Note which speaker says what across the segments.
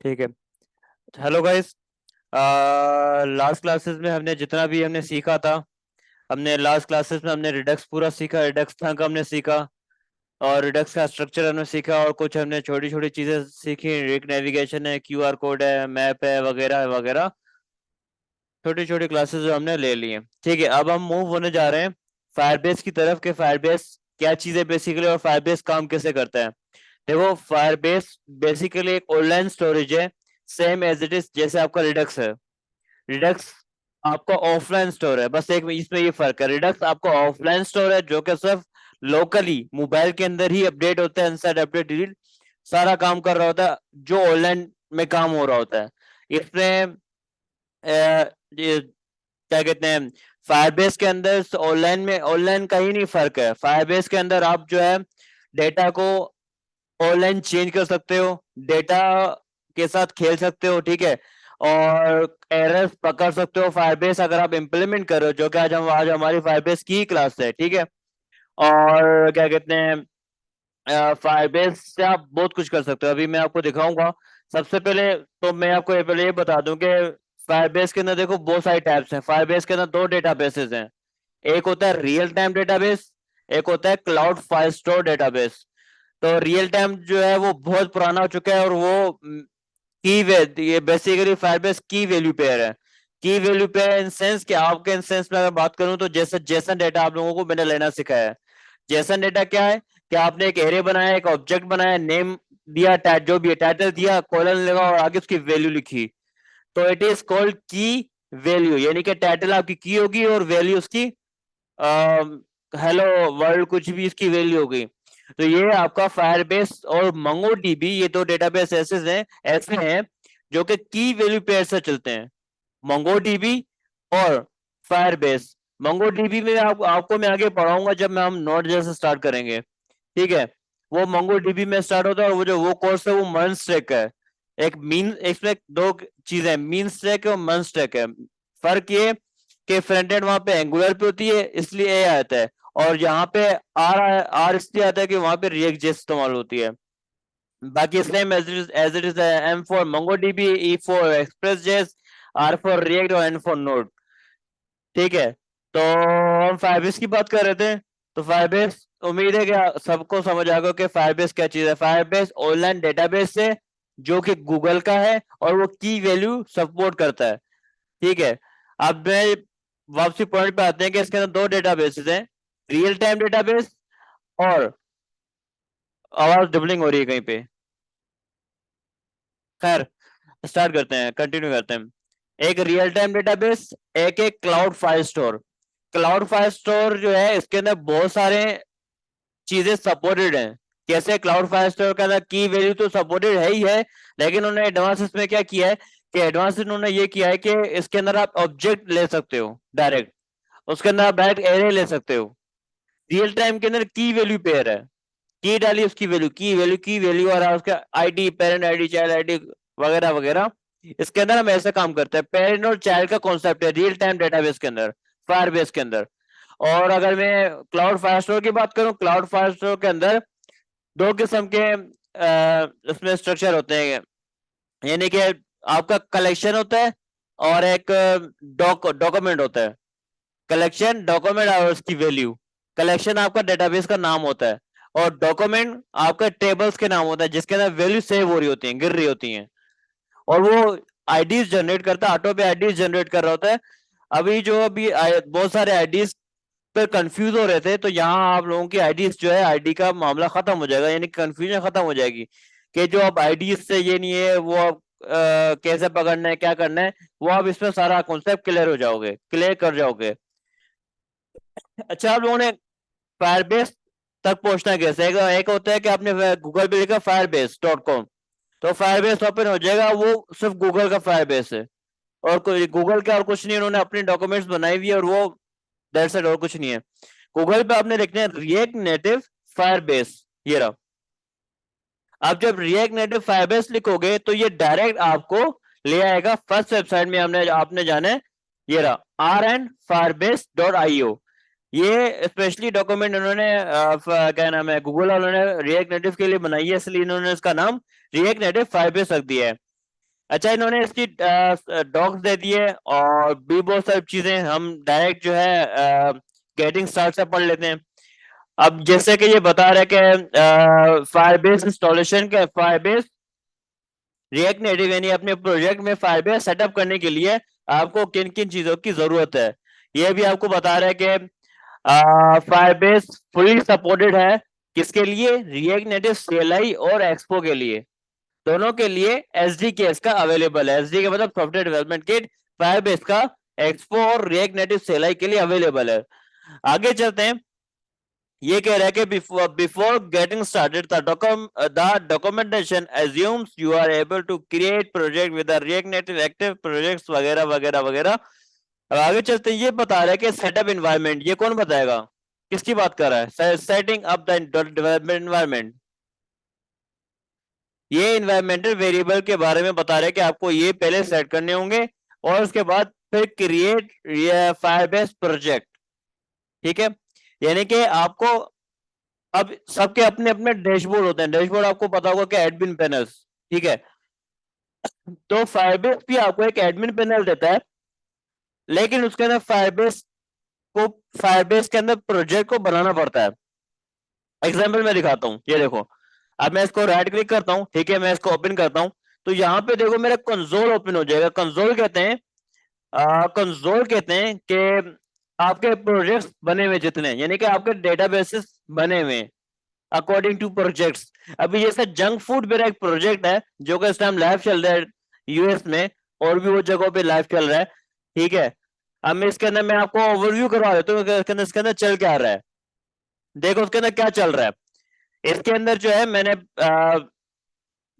Speaker 1: ठीक है। Hello guys. Last classes में हमने जितना भी हमने सीखा था, हमने लास्ट क्लासेस में हमने रिडक्स पूरा सीखा, रिडक्स थंक हमने सीखा और रिडक्स का स्ट्रक्चर हमने सीखा और कुछ हमने छोटी छोटी चीजें सीखी। एक नेविगेशन है, क्यूआर कोड है, मैप है, वगैरह वगैरह। छोटी छोटी क्लासेस जो हमने ले ली हैं। ठीक है, अब हम मूव होने जा रहे हैं फायरबेस की तरफ के फायरबेस क्या चीज़ है बेसिकली और फायरबेस काम कैसे करता है। देखो, फायरबेस बेसिकली एक ऑनलाइन स्टोरेज है, सेम एज इट इज जैसे आपका रिडक्स है। रिडक्स आपका ऑफलाइन स्टोर है, बस एक इसमें ये फर्क है। रिडक्स आपका ऑफलाइन स्टोर है जो कि सिर्फ लोकली मोबाइल के अंदर ही अपडेट होता है, इनसाइड अपडेट डिलीट सारा काम कर रहा होता है जो ऑनलाइन में काम हो रहा होता है। इसमें ये क्या कहते हैं, फायरबेस के अंदर ऑनलाइन में ऑनलाइन का ही नहीं फर्क है। फायरबेस के अंदर आप जो है डेटा को ऑनलाइन चेंज कर सकते हो, डेटा के साथ खेल सकते हो, ठीक है, और एरर्स पकड़ सकते हो। फायरबेस अगर आप इम्प्लीमेंट करो, जो कि आज हमारी फायरबेस की क्लास है, ठीक है। और क्या कहते हैं, फायरबेस से आप बहुत कुछ कर सकते हो, अभी मैं आपको दिखाऊंगा। सबसे पहले तो मैं आपको पहले ये बता दूं कि फायरबेस के अंदर देखो बहुत सारे टैब्स हैं। फायरबेस के अंदर दो डेटाबेसेस हैं, एक होता है रियल टाइम डेटाबेस, एक होता है क्लाउड फाइल स्टोर डेटाबेस। तो रियल टाइम जो है वो बहुत पुराना हो चुका है और वो की वे ये बेसिकली फायरबेस की वैल्यू पेयर है। की वैल्यू पेयर इन सेंस कि आपके इंस्टेंस में अगर बात करूं तो जैसे जेसन डेटा आप लोगों को मैंने लेना सिखाया है। जेसन डेटा क्या है कि आपने एक एरे बनाया, एक ऑब्जेक्ट बनाया, नेम दिया, जो भी टाइटल दिया, कॉलन लगा और आगे उसकी वैल्यू लिखी, तो इट इज कॉल्ड की वैल्यू। यानी कि टाइटल आपकी की होगी और वैल्यू उसकी हेलो वर्ल्ड कुछ भी इसकी वैल्यू होगी। तो ये आपका फायरबेस और मंगो डीबी, ये दो डेटाबेस ऐसे हैं जो कि की वैल्यू पेयर से चलते हैं, मंगो डीबी और फायरबेस। मंगो डीबी में आपको मैं आगे पढ़ाऊंगा जब मैं हम नोड जैसे स्टार्ट करेंगे, ठीक है। वो मंगो डीबी में स्टार्ट होता है और वो जो वो कोर्स है वो मन स्टैक है। एक मीन इसमें दो चीजें, मीन स्टैक है और मन स्टैक है। फर्क ये कि फ्रंट एंड वहां पे एंगुलर पे होती है इसलिए ए आता है, और यहाँ पे आर आर इसलिए आता है कि वहां पे रिएक्ट जेस इस्तेमाल होती है। बाकी same as it is M for MongoDB, E for Express JS, R for React और एन फॉर नोड, ठीक है। तो हम फायरबेस की बात कर रहे थे। तो फायरबेस, उम्मीद है कि सबको समझ आ गया कि फायरबेस क्या चीज है। फायरबेस ऑनलाइन डेटाबेस है जो कि गूगल का है और वो की वैल्यू सपोर्ट करता है, ठीक है। अब मैं वापसी पॉइंट पे आते हैं कि इसके अंदर दो डेटाबेसेस हैं, रियल टाइम डेटाबेस और आवाज डबलिंग हो रही है कहीं पे। खैर, स्टार्ट करते हैं, कंटिन्यू करते हैं। एक रियल टाइम डेटाबेस, एक cloud file store. Cloud file store जो है इसके अंदर बहुत सारे चीजें सपोर्टेड हैं। कैसे, क्लाउड फाइल स्टोर का की वैल्यू तो सपोर्टेड है ही है, लेकिन उन्होंने एडवांस इसमें क्या किया है कि एडवांस इन्होंने ये किया है कि इसके अंदर आप ऑब्जेक्ट ले सकते हो डायरेक्ट, उसके अंदर आप डायरेक्ट एरे ले सकते हो। रियल टाइम के अंदर की वैल्यू पेयर है, की डाली उसकी वैल्यू, की वैल्यू और उसका ID, parent ID, child ID वगैरह वगैरह। इसके अंदर हम ऐसे काम करते हैं, पेरेंट और चाइल्ड का कॉन्सेप्ट है रियल टाइम डेटाबेस के अंदर, फायरबेस के अंदर। और अगर मैं क्लाउड फायरस्टोर की बात करूं, क्लाउड फायरस्टोर के अंदर दो किस्म के उसमें स्ट्रक्चर होते हैं। यानी कि आपका कलेक्शन होता है और एक डॉक्यूमेंट होता है। कलेक्शन, डॉक्यूमेंट और उसकी वैल्यू। कलेक्शन आपका डेटाबेस का नाम होता है और डॉक्यूमेंट आपका टेबल्स के नाम होता है जिसके अंदर वैल्यू सेव हो रही होती है, गिर रही होती हैं, और वो आईडीज जनरेट करता है, ऑटो पे आईडीज जनरेट कर रहा होता है। अभी बहुत सारे आईडीज पर कंफ्यूज हो रहे थे, तो यहाँ आप लोगों की आईडीज जो है, आईडी का मामला खत्म हो जाएगा, यानी कंफ्यूजन खत्म हो जाएगी कि जो अब आईडीज से ये नहीं है वो अब कैसे पकड़ना है, क्या करना है, वो आप इसमें सारा कॉन्सेप्ट क्लियर हो जाओगे, क्लियर कर जाओगे। अच्छा, आप लोगों ने फायरबेस तक पहुंचना कैसे है? एक होता है कि आपने गूगल पे लिखा firebase.com, तो फायरबेस ओपन हो जाएगा, वो सिर्फ गूगल का फायरबेस है और कोई गूगल का और कुछ नहीं। उन्होंने अपनी डॉक्यूमेंट्स बनाई हुई है और वो दैट्स इट, और कुछ नहीं है। गूगल पे आपने लिखना है रिएक्ट नेटिव फायरबेस, ये रहा। आप जब रिएक्ट नेटिव फायरबेस लिखोगे तो ये डायरेक्ट आपको ले आएगा फर्स्ट वेबसाइट में, हमने आपने जाना है, ये रहा rnfirebase.io। ये स्पेशली डॉक्यूमेंट उन्होंने क्या नाम है, गूगल वालों ने रिएक्ट नेटिव के लिए बनाई है, इसलिए इन्होंने इसका नाम रिएक्ट नेटिव फायरबेस रख दिया है। अच्छा, इन्होंने इसकी डॉक्स दे दिए और भी बहुत सारी चीजें। हम डायरेक्ट जो है गेटिंग स्टार्ट से पढ़ लेते हैं। अब जैसे कि ये बता रहे कि फायरबेस इंस्टॉलेशन के फायरबेस रिएक्ट नेटिव यानी अपने प्रोजेक्ट में फायरबेस सेटअप करने के लिए आपको किन किन चीजों की जरूरत है, ये भी आपको बता रहा है कि फायरबेस फुली सपोर्टेड है किसके लिए, रिएक्ट नेटिव सीएलआई और एक्सपो के लिए, दोनों के लिए एसडीके इसका अवेलेबल है। एसडीके मतलब सॉफ्टवेयर डेवलपमेंट किट फायरबेस का एक्सपो और रिएक्ट नेटिव सीएलआई के लिए अवेलेबल है। आगे चलते हैं। ये कह रहा है कि before getting started the documentation assumes you are able to create project with React Native active projects वगैरह वगैरह वगैरह। अब आगे चलते हैं। ये बता रहा है कि सेटअप इन्वायरमेंट, ये कौन बताएगा, किसकी बात कर रहा है, setting up the development environment. ये इन्वायरमेंटल वेरिएबल के बारे में बता रहे हैं कि आपको ये पहले सेट करने होंगे और उसके बाद फिर क्रिएट फायरबेस प्रोजेक्ट। ठीक है, यानी कि आपको अब सबके अपने अपने डैशबोर्ड होते हैं। डैशबोर्ड आपको पता होगा कि एडमिन पैनल्स, ठीक है। तो फायरबेस भी आपको एक एडमिन पैनल देता है, लेकिन उसके अंदर को फायरबेस के अंदर प्रोजेक्ट को बनाना पड़ता है। एग्जाम्पल मैं दिखाता हूँ, ये देखो। अब मैं इसको राइट क्लिक करता हूँ, ठीक है, मैं इसको ओपन करता हूँ, तो यहाँ पे देखो मेरा कंसोल ओपन हो जाएगा। कंसोल कहते हैं कंसोल कहते हैं कि आपके प्रोजेक्ट्स बने हुए जितने, यानी कि आपके डेटाबेसेस बने हुए अकॉर्डिंग टू प्रोजेक्ट्स। अभी जैसे जंक फूड मेरा एक प्रोजेक्ट है जो कि इस टाइम लाइव चल रहा है यूएस में, और भी वो जगहों पे लाइव चल रहा है, ठीक है। अब मैं इसके अंदर मैं आपको ओवरव्यू करवा देता हूँ इसके अंदर चल क्या रहा है। देखो उसके अंदर क्या चल रहा है। इसके अंदर जो है मैंने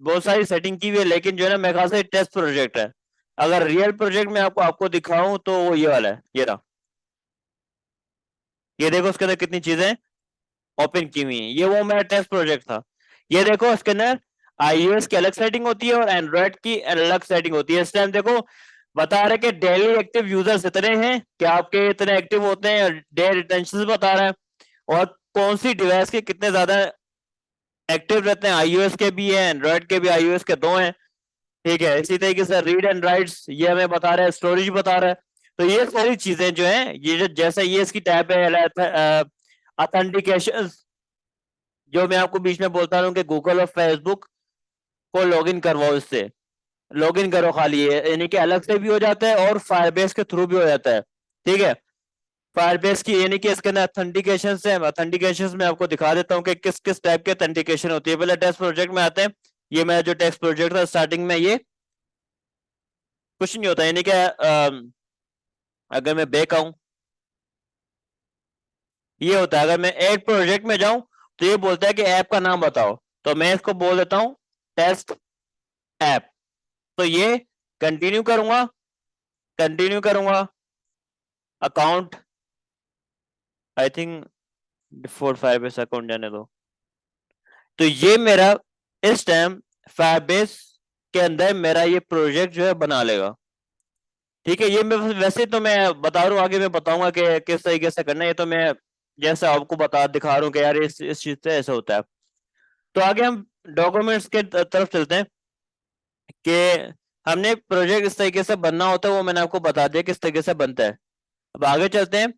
Speaker 1: बहुत सारी सेटिंग की हुई है, लेकिन जो है ना मेरे ख्याल से टेस्ट प्रोजेक्ट है। अगर रियल प्रोजेक्ट में आपको आपको दिखाऊं तो वो ये वाला है, ये रहा। ये देखो उसके अंदर कितनी चीजें ओपन की हुई है, ये वो मेरा टेस्ट प्रोजेक्ट था। ये देखो इसके अंदर iOS की अलग सेटिंग होती है और एंड्रॉइड की अलग सेटिंग होती है। इस टाइम देखो बता रहे कि डेली एक्टिव यूजर्स इतने हैं कि आपके इतने एक्टिव होते हैं, डे रिटेंशन बता रहा है, और कौन सी डिवाइस के कितने ज्यादा एक्टिव रहते हैं। iOS के भी है, एंड्रॉइड के भी, iOS के दो हैं, ठीक है। इसी तरीके से रीड एंड राइट्स ये हमें बता रहा है, स्टोरेज बता रहा है। तो ये सारी चीजें जो है, ये जो जैसे ये इसकी टैब है ऑथेंटिकेशन, जो मैं आपको बीच में बोलता हूँ कि गूगल और फेसबुक को लॉगिन करवाओ, इससे लॉगिन करो खाली, यानी कि अलग से भी हो जाता है और फायरबेस के थ्रू भी हो जाता है, ठीक है। फायरबेस की यानी कि इसके अंदर ऑथेंटिकेशन से, ऑथेंटिकेशन में आपको दिखा देता हूँ कि किस किस टाइप की ऑथेंटिकेशन होती है। पहले टेस्ट प्रोजेक्ट में आते हैं। ये मेरा जो टेस्ट प्रोजेक्ट था स्टार्टिंग में, ये कुछ नहीं होता, यानी कि अगर मैं बैक आऊं, ये होता है। अगर मैं ऐड प्रोजेक्ट में जाऊं तो ये बोलता है कि ऐप का नाम बताओ, तो मैं इसको बोल देता हूं टेस्ट ऐप। तो ये कंटिन्यू करूंगा, कंटिन्यू करूंगा, account, I think default Firebase account जाने दो। तो ये मेरा इस टाइम फायरबेस के अंदर मेरा ये प्रोजेक्ट जो है बना लेगा, ठीक है। ये मैं वैसे तो मैं बता रहा हूँ, आगे मैं बताऊंगा कि किस तरीके से करना है। ये तो मैं जैसे आपको बता दिखा रहा हूँ कि यार इस चीज से ऐसा होता है। तो आगे हम डॉक्यूमेंट्स के तरफ चलते हैं कि हमने प्रोजेक्ट इस तरीके से बनना होता है, वो मैंने आपको बता दिया किस तरीके से बनता है। अब आगे चलते हैं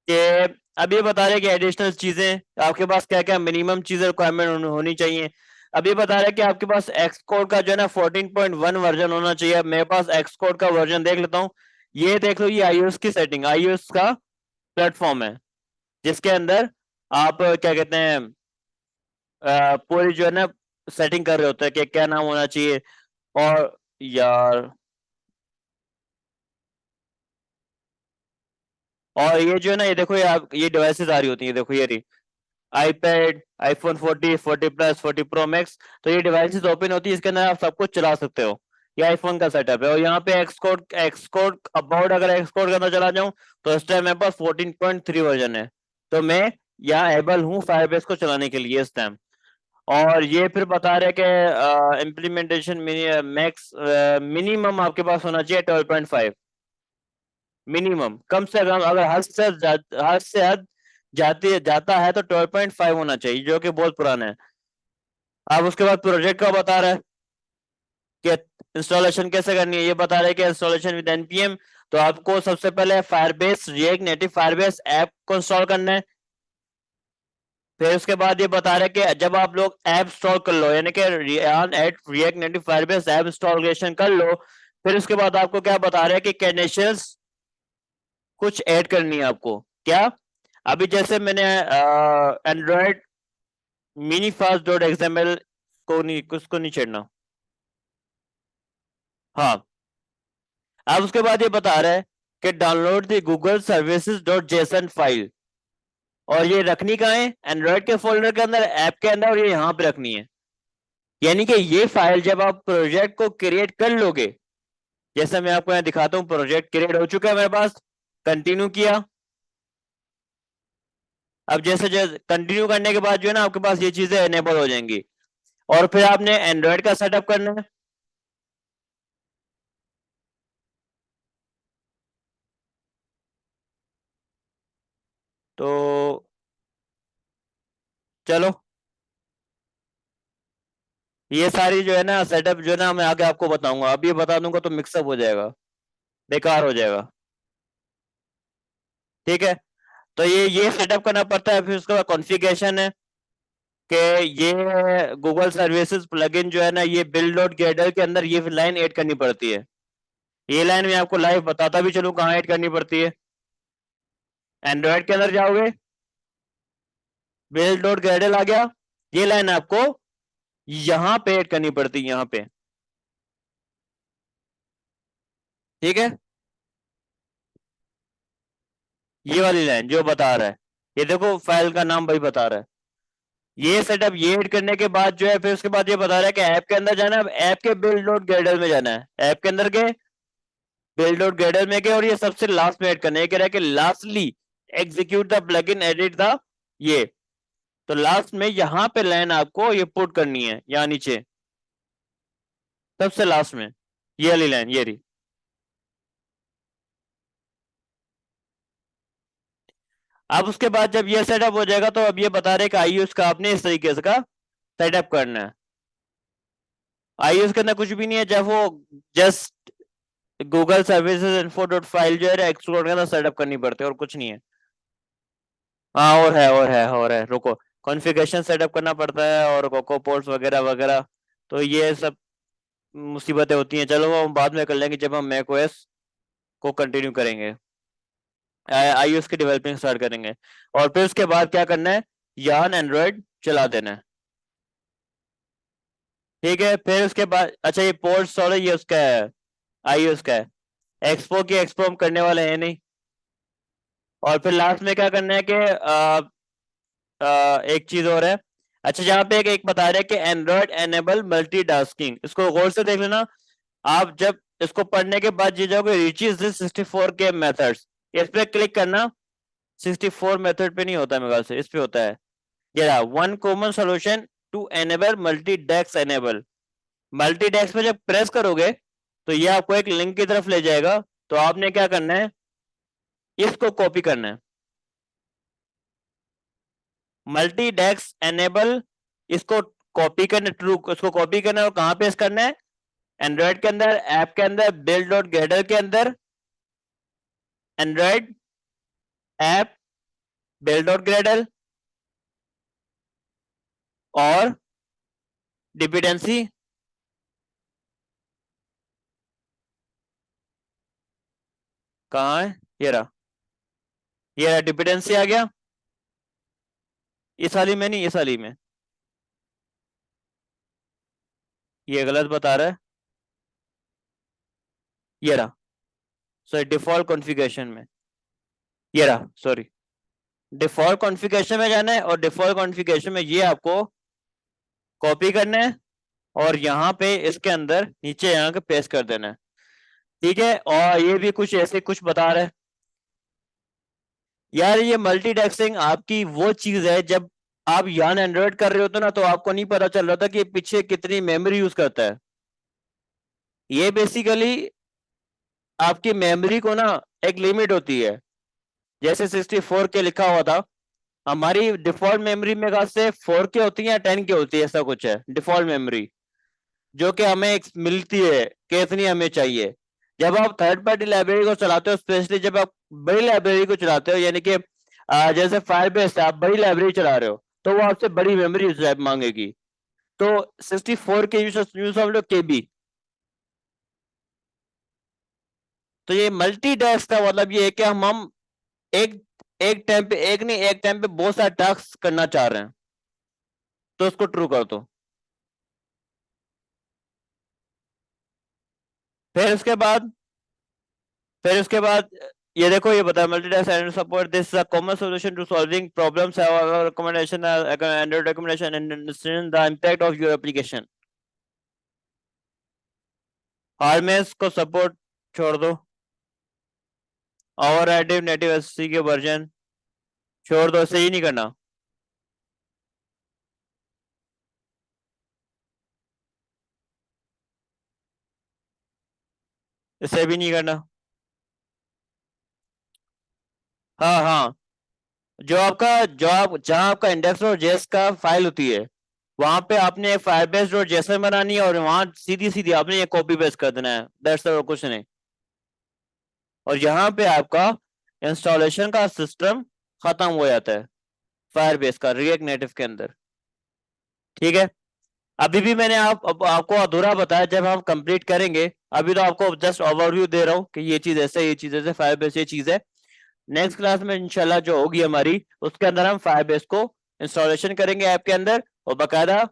Speaker 1: कि अब ये बता रहे हैं कि एडिशनल चीजें आपके पास क्या क्या मिनिमम चीजें रिक्वायरमेंट होनी चाहिए। अब ये बता रहे हैं कि आपके पास एक्स कोड का जो है ना 14.1 वर्जन होना चाहिए। अब मेरे पास एक्स कोड का वर्जन देख लेता हूँ। ये देख लो, ये iOS की सेटिंग, iOS का प्लेटफॉर्म है जिसके अंदर आप क्या कहते हैं पूरी जो है ना सेटिंग कर रहे होते हैं कि क्या नाम होना चाहिए। और यार, और ये जो है ना, ये देखो, ये आप ये डिवाइसेस आ रही होती है, देखो ये रही iPad, iPhone 40, 40 plus, 40 pro max. तो ये डिवाइसेस ओपन होती है, इसके अंदर आप सब कुछ चला सकते हो। ये आईफोन का सेटअप है। और यहाँ पे एक्सकोड अबाउट, अगर एक्सकोड के अंदर चला जाऊं तो इस टाइम मेरे पास 14.3 वर्जन है। तो मैं यहाँ एबल हूँ फायरबेस को चलाने के लिए इस टाइम। और ये फिर बता रहे कि इम्प्लीमेंटेशन मैक्स मिनिमम आपके पास होना चाहिए 12.5, मिनिमम, कम से कम। अगर हद से हद जाता है तो 12.5 होना चाहिए, जो कि बहुत पुराना है। अब उसके बाद प्रोजेक्ट का बता रहा है। कि इंस्टॉलेशन कैसे करनी है, ये बता रहे हैं कि इंस्टॉलेशन विद npm। तो आपको सबसे पहले Firebase react native Firebase app को इंस्टॉल करना है। फिर उसके बाद ये बता रहे हैं कि जब आप लोग ऐप इंस्टॉल कर लो, यानी कि react native Firebase app installation कर लो, फिर उसके बाद आपको क्या बता रहे हैं कि कैडेंशियल्स कुछ ऐड करनी है आपको। क्या? अभी जैसे मैंने Android mini fast dot XML को नहीं, उसको नहीं छेड़ना। हाँ, अब उसके बाद ये बता रहा है कि download the Google services dot JSON file, और ये रखनी कहाँ है? एंड्रॉयड के फोल्डर के अंदर, ऐप के अंदर, और ये यहाँ पे रखनी है। यानी कि ये फाइल जब आप प्रोजेक्ट को क्रिएट कर लोगे, जैसे मैं आपको यहाँ दिखाता हूँ, प्रोजेक्ट क्रिएट हो चुका है मेरे पास, कंटिन्यू किया। अब जैसे जैसे कंटिन्यू करने के बाद जो है ना, आपके पास ये चीजें एनेबल हो जाएंगी, और फिर आपने एंड्रॉयड का सेटअप करना है। तो चलो, ये सारी जो है ना सेटअप जो है ना, मैं आगे आपको बताऊंगा। अब ये बता दूंगा तो मिक्सअप हो जाएगा, बेकार हो जाएगा। ठीक है, तो ये सेटअप करना पड़ता है। फिर उसके बाद कॉन्फ़िगरेशन है कि ये गूगल सर्विसेज प्लगइन जो है ना, ये बिल्ड डॉट गेडर के अंदर ये लाइन ऐड करनी पड़ती है। ये लाइन मैं आपको लाइव बताता भी चलूं कहाँ ऐड करनी पड़ती है। एंड्रॉयड के अंदर जाओगे, बिल्ड डॉट गेडर आ गया, ये लाइन आपको यहाँ पे ऐड करनी पड़ती है, यहाँ पे। ठीक है, ये वाली लाइन जो बता रहा है, ये देखो फाइल का नाम भाई बता रहा है। ये सेटअप ये ऐड करने के बाद जो है, फिर उसके बाद ये बता रहा है कि ऐप के अंदर जाना है। अब ऐप के बिल्ड डॉट गेडर में जाना है, ऐप के अंदर के बिल्ड डॉट गेडर में गए, और ये सबसे लास्ट में ऐड करना है। कह रहा है कि lastly execute the plugin edit the ये। तो लास्ट में यहाँ पे लाइन आपको ये पुट करनी है, यहाँ नीचे सबसे लास्ट में, ये वाली लाइन, ये रही। अब उसके बाद जब ये सेटअप हो जाएगा, तो अब ये बता रहे कि आईयूज का आपने इस तरीके से का सेटअप करना है। आईयूज के अंदर कुछ भी नहीं है, जब वो just Google services info dot file जो है एक्सप्लोर के अंदर सेटअप करनी पड़ती है, और कुछ नहीं है। हाँ, और है, रुको। कॉन्फ़िगरेशन सेटअप करना पड़ता है, और कोको पोर्ट्स वगैरह वगैरह। तो ये सब मुसीबतें होती हैं, चलो वो हम बाद में कर लेंगे जब हम मैक ओएस को कंटिन्यू करेंगे, आईओएस की डेवलपिंग स्टार्ट करेंगे। और फिर उसके बाद क्या करना है, यान एंड्रॉयड चला देना है। ठीक है, फिर उसके बाद अच्छा, ये पोर्ट सॉरी ये उसका है, आईओएस का है। एक्सपो की एक्सपो हम करने वाले हैं नहीं। और फिर लास्ट में क्या करना है कि एक चीज और है। अच्छा, जहाँ पे एक बता रहे हैं कि एंड्रॉयड एनेबल मल्टीटास्किंग, इसको गौर से देख लेना। आप जब इसको पढ़ने के बाद ये जाओगे रीचेस दिस 64 के मेथड्स, इस पे क्लिक करना। 64 मेथड पे नहीं होता मेरे ख्याल से, इस पे होता है। ये रहा, one common solution to enable multidex enable. Multidex पे जब प्रेस करोगे, तो ये आपको एक लिंक की तरफ ले जाएगा। तो आपने क्या करना है, इसको कॉपी करना है, मल्टीडेक्स एनेबल, इसको कॉपी करना, ट्रू, उसको कॉपी करना है, और कहाँ पेस्ट करना है? एंड्रॉयड के अंदर, ऐप के अंदर, बिल्ड डॉट गेडर के अंदर, Android app build dot Gradle, और डिपेंडेंसी कहाँ है? ये रहा, ये रहा, डिपेंडेंसी आ गया। इस वाली में नहीं, इस वाली में, ये गलत बता रहा है। ये रहा, सॉरी डिफॉल्ट कॉन्फ़िगरेशन में, ये रहा, सॉरी। डिफॉल्ट कॉन्फ़िगरेशन में जाना है, और डिफॉल्ट कॉन्फ़िगरेशन में ये आपको कॉपी करना है, और यहाँ पे इसके अंदर नीचे यहाँ के पेस्ट कर देना है। ठीक है, और ये भी कुछ ऐसे कुछ बता रहे हैं यार। ये मल्टीटेक्सिंग आपकी वो चीज है, जब आप यान एंड्रॉइड कर रहे होते ना, तो आपको नहीं पता चल रहा था कि पीछे कितनी मेमोरी यूज करता है। ये बेसिकली आपकी मेमोरी को ना एक लिमिट होती है। जैसे 64 के लिखा हुआ था, हमारी डिफॉल्ट मेमोरी में से 4 के होती है या 10 के होती है, ऐसा कुछ है डिफॉल्ट मेमोरी। जो कि हमें मिलती है कि इतनी हमें चाहिए। जब आप थर्ड पार्टी लाइब्रेरी को चलाते हो, स्पेशली जब आप बड़ी लाइब्रेरी को चलाते हो, यानी कि जैसे फायरबेस आप बड़ी लाइब्रेरी चला रहे हो, तो वो आपसे बड़ी मेमोरी मांगेगी। तो 64 KB यूज ऑफ KB। तो ये मल्टी टास्क का मतलब ये है कि हम एक एक टाइम पे एक नहीं, एक टाइम पे बहुत सारे टास्क करना चाह रहे हैं, तो उसको ट्रू कर दो। फिर उसके बाद फिर उसके बाद ये देखो, ये बता multitask and support this is a common solution to solving problems recommendation and recommendation and understanding the impact of your application. Hermes को सपोर्ट छोड़ दो। ओवर नेटिव एससी के वर्जन छोड़ दो, इसे ही नहीं करना। इसे भी नहीं करना। हाँ हाँ, जहाँ आपका इंडेक्स और जेएस का फाइल होती है, वहां पे आपने एक फायरबेस डॉट जेएसएन बनानी है और वहां सीधी सीधी आपने ये कॉपी पेस्ट कर देना है, दैट्स और कुछ नहीं। और यहाँ पे आपका इंस्टॉलेशन का सिस्टम खत्म हो जाता है फायरबेस का रिएक्ट नेटिव के अंदर। ठीक है, अभी भी मैंने आपको अधूरा बताया, जब हम कंप्लीट करेंगे। अभी तो आपको जस्ट ओवरव्यू दे रहा हूँ कि ये चीज ऐसे, ये चीज ऐसे, फायरबेस ये चीज है। नेक्स्ट क्लास में इंशाल्लाह जो होगी हमारी, उसके अंदर हम फायरबेस को इंस्टॉलेशन करेंगे ऐप के अंदर, और बकायदा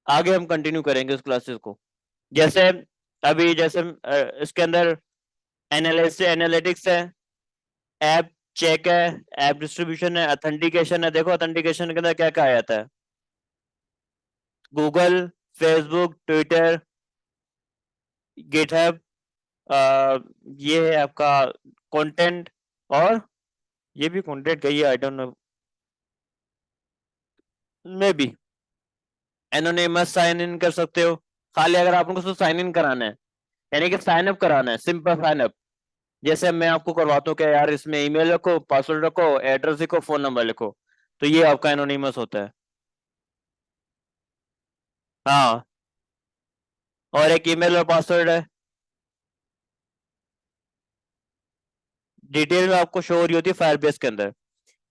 Speaker 1: आगे हम कंटिन्यू करेंगे उस क्लासेस को। जैसे अभी जैसे इसके अंदर एनालिटिक्स है, ऐप चेक है, ऐप डिस्ट्रीब्यूशन है, ऑथेंटिकेशन है। देखो ऑथेंटिकेशन के अंदर क्या क्या आ जाता है, गूगल, फेसबुक, ट्विटर, गिटहब, ये है आपका कंटेंट। और ये भी कंटेंट का ही, I don't know, maybe anonymous sign in कर सकते हो, खाली अगर आपको उसको साइन इन कराना है, यानी कि साइन अप कराना है, सिंपल साइन अप। जैसे मैं आपको करवाता हूँ कि यार इसमें ईमेल रखो, पासवर्ड रखो, एड्रेस लिखो, फोन नंबर लिखो, तो ये आपका एनोनिमस होता है। हाँ, और एक ईमेल और पासवर्ड है, डिटेल में आपको शो हो रही होती है फायरबेस के अंदर।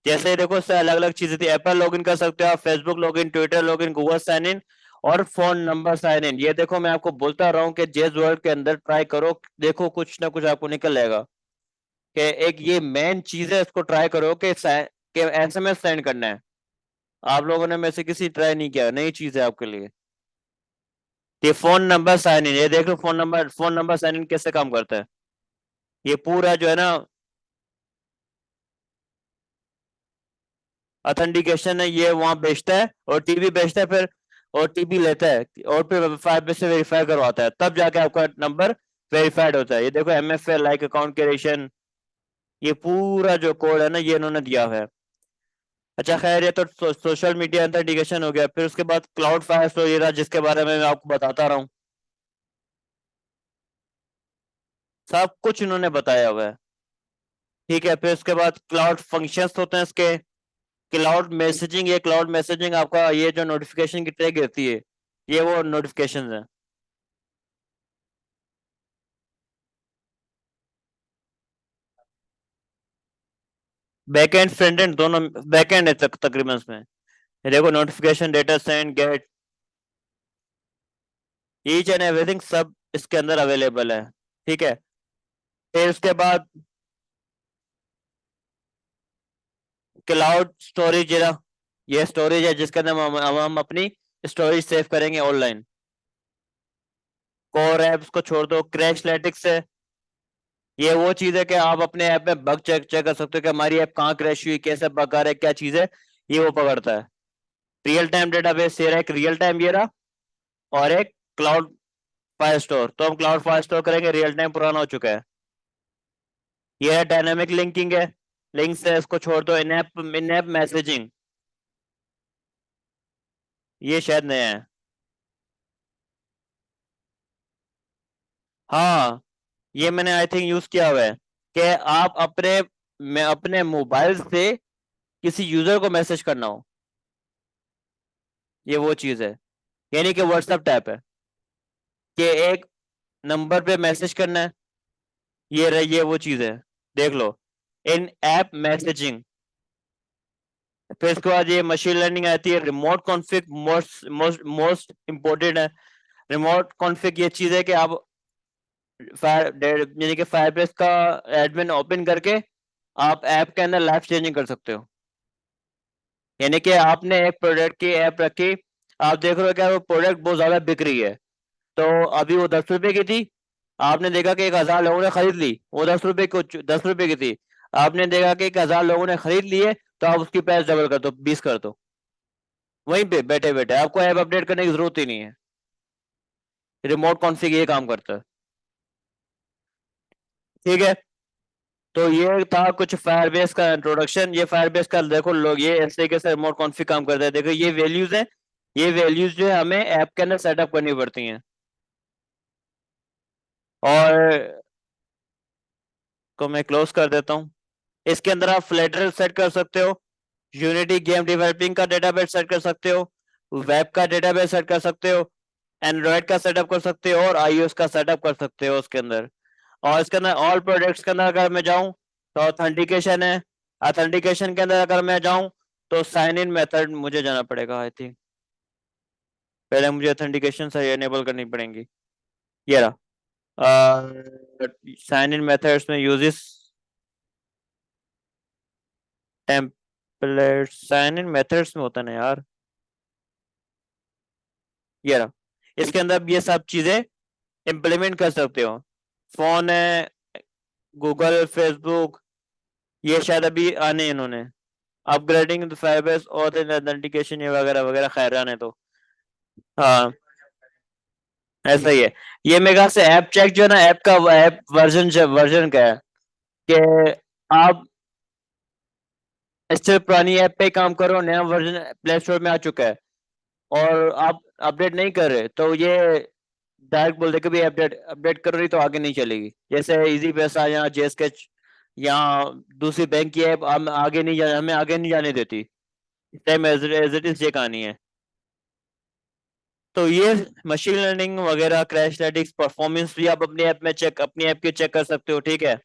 Speaker 1: जैसे देखो इससे अलग अलग चीजें थी, एप्पल लॉगिन कर सकते हो आप, Facebook login, Twitter login, Google sign in, और फोन नंबर साइन इन। ये देखो मैं आपको बोलता रहा हूँ कि जेज वर्ल्ड के अंदर ट्राई करो, देखो कुछ ना कुछ आपको निकल जाएगा। कि एक ये मेन चीज है, इसको ट्राई करो कि एसएमएस सेंड करना है। आप लोगों ने में से किसी ट्राई नहीं किया, नई चीज है आपके लिए। ये फोन नंबर साइन इन, ये देख लो फोन नंबर साइन इन कैसे काम करता है। ये पूरा जो है ना ऑथेंटिकेशन है, ये वहां बेचता है, ओटीपी बेचता है, फिर ओटीपी लेता है और फिर फाइव पे से वेरीफाई करवाता है, तब जाके आपका नंबर वेरीफाइड होता है। ये देखो एमएफए लाइक अकाउंट क्रिएशन, ये पूरा जो कोड है ना, ये इन्होंने दिया हुआ है। अच्छा खैर, ये तो सोशल मीडिया ऑथेंटिकेशन हो गया। फिर उसके बाद क्लाउड फायर तो ये रहा, जिसके बारे में मैं आपको बताता रहा हूँ। सब कुछ इन्होंने बताया हुआ है। ठीक है, फिर उसके बाद क्लाउड फंक्शंस होते हैं इसके, क्लाउड मैसेजिंग। ये क्लाउड मैसेजिंग आपका, ये जो नोटिफिकेशन की ट्रे गिरती है, ये वो नोटिफिकेशन है। बैक एंड फ्रंट एंड दोनों, बैक एंड है तकरीबन इसमें। ये देखो notification, data send, get, each and everything सब इसके अंदर अवेलेबल है। ठीक है, फिर उसके बाद क्लाउड स्टोरेज, ये स्टोरेज है जिसके अंदर हम अपनी स्टोरेज सेव करेंगे ऑनलाइन। कोर एप्स को छोड़ दो, क्रैशलेटिक्स है, ये वो चीज है कि आप अपने ऐप में बग चेक चेक कर सकते हो कि हमारी ऐप कहाँ क्रैश हुई, कैसे बग आ रहा है, क्या चीज है, ये वो पकड़ता है। रियल टाइम डेटाबेस, ये रहा एक रियल टाइम, ये रहा, और एक क्लाउड फाइल स्टोर। तो हम क्लाउड फाइल स्टोर करेंगे, रियल टाइम पुराना हो चुका है। ये है डायनामिक लिंकिंग है, लिंक्स है, इसको छोड़ दो। इन ऐप मैसेजिंग, ये शायद नया है। हाँ, ये मैंने आई थिंक यूज किया हुआ है कि आप अपने मोबाइल से किसी यूजर को मैसेज करना हो, ये वो चीज है, यानी कि व्हाट्सएप टैप है। कि एक नंबर पे मैसेज करना है, ये रही, ये वो चीज है, देख लो, इन ऐप मैसेजिंग। फिर इसके बाद ये मशीन लर्निंग आती है, remote config, most most most important है। रिमोट कॉन्फ़िग ये चीज है कि आप यानी कि फायरबेस का एडमिन ओपन करके आप ऐप के अंदर लाइव चेंजिंग कर सकते हो। यानी कि आपने एक प्रोडक्ट की ऐप रखी, आप देख रहे हो क्या वो प्रोडक्ट बहुत ज्यादा बिक रही है, तो अभी वो 10 रुपए की थी, आपने देखा कि 1,000 लोगों ने खरीद ली, वो 10 रुपए को 10 रुपए की थी, आपने देखा कि 1,000 लोगों ने खरीद ली है, तो आप उसकी प्राइस डबल कर दो, 20 कर दो, वहीं पे बैठे बैठे, आपको ऐप अपडेट करने की जरूरत ही नहीं है। रिमोट कॉन्फ़िग ये काम करता है। ठीक है, तो ये था कुछ फायरबेस का इंट्रोडक्शन। ये फायरबेस का देखो लोग, ये इस तरीके से रिमोट कॉन्फ़िग काम करता है। देखो ये वैल्यूज है, ये वैल्यूज जो है हमें ऐप के अंदर सेटअप करनी पड़ती हैं। और को मैं क्लोज कर देता हूँ। इसके अंदर आप फ्लटर सेट कर सकते हो, यूनिटी गेम डेवलपिंग का डेटाबेस सेट कर सकते हो, वेब का डेटाबेस सेट कर सकते हो, एंड्रॉयड का सेटअप कर सकते हो, और आईओएस का सेटअप कर सकते हो उसके अंदर। और इसके अंदर ऑल प्रोडक्ट्स के अंदर अगर मैं जाऊं तो ऑथेंटिकेशन है। ऑथेंटिकेशन के अंदर अगर मैं जाऊं तो साइन इन मेथड मुझे जाना पड़ेगा, आई थिंक पहले मुझे ऑथेंटिकेशन से एनेबल करनी पड़ेंगी। ये रहा साइन इन मेथड्स में uses template, sign in methods में होता है ना यार, ये रहा। इसके अंदर ये सब चीजें इम्प्लीमेंट कर सकते हो। फोन है, गूगल, फेसबुक, ये शायद अभी आने इन्होंने अपग्रेडिंग द फाइबर्स और ऑथेंटिकेशन, ये वगैरह वगैरह, खैर आने तो। हाँ, ऐसा ही है। ये मेरे ख्याल से ऐप चेक जो है ना, ऐप का ऐप वर्जन वर्जन का है कि आप इससे पुरानी ऐप पे काम करो, नया वर्जन प्ले स्टोर में आ चुका है और आप अपडेट नहीं कर रहे, तो ये डायरेक्ट बोल दे कि भाई अपडेट अपडेट कर रही तो आगे नहीं चलेगी। जैसे इजी पैसा या जेस्केच या दूसरी बैंक की ऐप हम आगे नहीं हमें आगे नहीं जाने देती, सेम एज इट इज ये कहानी है। तो ये मशीन लर्निंग वगैरह, क्रैश स्टैटिक्स, परफॉर्मेंस भी आप अपनी ऐप में चेक, अपनी ऐप के चेक कर सकते हो। ठीक है,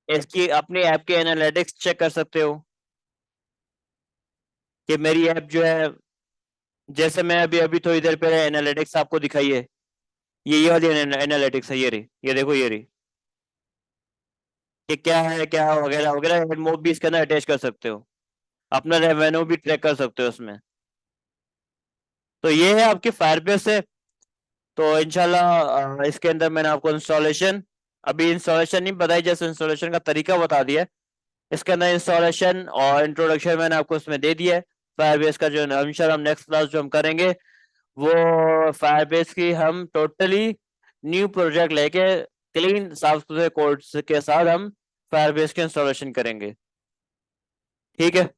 Speaker 1: इसकी अपनी ऐप के एनालिटिक्स चेक कर सकते हो कि मेरी ऐप जो है, जैसे मैं अभी अभी थोड़ी देर पहले एनालिटिक्स आपको दिखाई है, ये वाली एनालिटिक्स है, ये रही, ये देखो ये रही, कि क्या है क्या वगैरह वगैरह, मोब भी इसके अंदर अटैच कर सकते हो, अपना रेवेन्यू भी ट्रैक कर सकते हो उसमें। तो ये है आपकी फायरबेस से। तो इंशाल्लाह इसके अंदर मैंने आपको इंस्टॉलेशन, अभी इंस्टॉलेशन नहीं बताई, जैसे इंस्टॉलेशन का तरीका बता दिया। इसके अंदर इंस्टॉलेशन और इंट्रोडक्शन मैंने आपको उसमें दे दिया है। फायरबेस का जो इंशाल्लाह हम नेक्स्ट क्लास जो हम करेंगे, वो फायरबेस की हम टोटली न्यू प्रोजेक्ट लेके क्लीन साफ सुथरे कोड के साथ हम फायरबेस के इंस्टॉलेशन करेंगे। ठीक है।